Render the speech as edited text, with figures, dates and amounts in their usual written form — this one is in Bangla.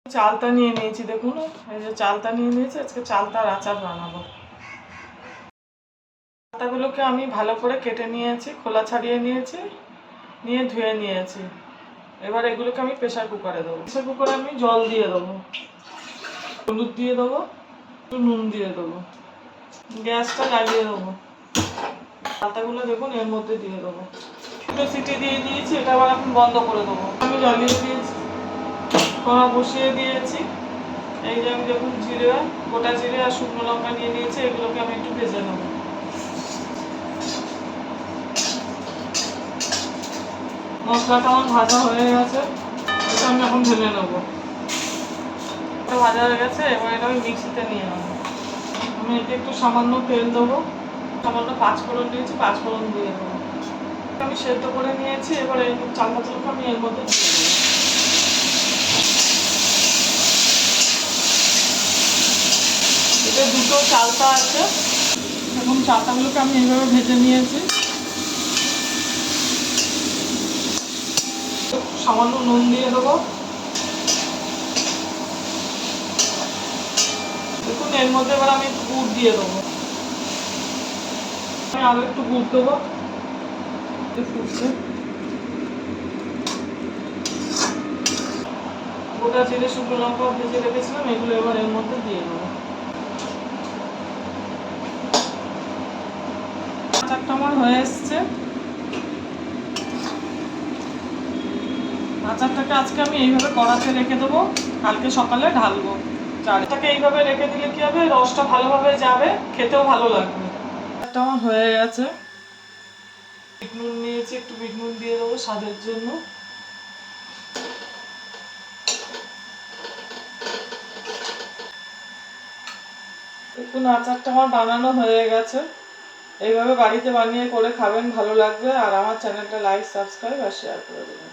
চালটা নিয়ে নিয়েছি, দেখুন এই যে চালটা নিয়ে নিয়েছি। আজকে চালতার আচার বানাবো। চালতাগুলোকে আমি ভালো করে কেটে নিয়েছি, খোলা ছাড়িয়ে নিয়েছি, নিয়ে ধুয়ে নিয়েছি। এবার এগুলোকে আমি প্রেসার কুকারে দেবো। প্রেসার কুকারে আমি জল দিয়ে দেবো, হলুদ দিয়ে দেবো, একটু নুন দিয়ে দেবো, গ্যাসটা জ্বালিয়ে দেবো। চালতাগুলো দেখুন এর মধ্যে দিয়ে দেবো। দুটো সিটি দিয়ে দিয়েছি, এটা আবার এখন বন্ধ করে দেবো। আমি জ্বালিয়ে দিয়েছি, কড়া বসিয়ে দিয়েছি। এই যে আমি দেখুন জিরে, গোটা জিরে আর শুকনো লঙ্কা নিয়ে নিয়েছি, এগুলোকে আমি একটু ভেজে নেবো। মশলাটা আমার ভাজা হয়ে গেছে, এটা আমি এখন ঢেলে নেবো। এটা ভাজা হয়ে গেছে, এবার এটা আমি মিক্সিতে নিয়ে নেবো। আমি এতে একটু সামান্য তেল দেবো, সামান্য পাঁচফোড়ন দিয়েছি, পাঁচফোড়ন দিয়ে দেবো। আমি সেদ্ধ করে নিয়েছি, এবার এই চালতাগুলোকে আমি এর মধ্যে দিয়ে দেবো। এটা দুটো চালতা আছে, এখন চালতাগুলোকে আমি এইভাবে ভেজে নিয়েছি। সামান্য নুন দিয়ে দেবো। দেখুন এর মধ্যে এবার আমি একটু গুড় দিয়ে দেবো। আমি আরও একটু গুড় দেবো। ফুটছে, গোটা জিরে শুকনো লঙ্কা ভেজে রেখেছিলাম, এগুলো এবার এর মধ্যে দিয়ে দেবো। আচারটা আমার হয়ে এসছে। আচারটাকে আজকে আমি এইভাবে কড়াতে রেখে দেবো, কালকে সকালে ঢালবো। চালটাকে এইভাবে রেখে দিলে কি হবে, রসটা ভালোভাবে যাবে, খেতেও ভালো লাগবে। আচারটা আমার হয়ে গেছে। বিট নুন নিয়েছি, একটু বিট নুন দিয়ে দেবো স্বাদের জন্য। দেখুন আচারটা আমার বানানো হয়ে গেছে। এইভাবে বাড়িতে বানিয়ে করে খাবেন, ভালো লাগবে। আর আমার চ্যানেলটা লাইক, সাবস্ক্রাইব আর শেয়ার করে দেবেন।